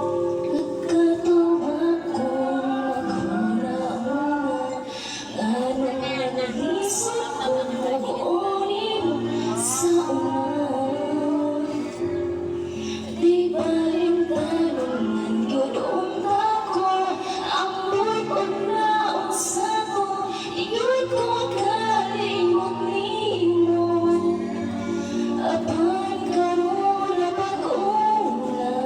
Nagkatawa ko maghula-hula, ganun na naisip ko nag-unin sa una. Di ba rin tanungan yun ako, amoy pagnaon sa ko, iyo'y ko kalimot nimo. Apan ka mo na pag-una,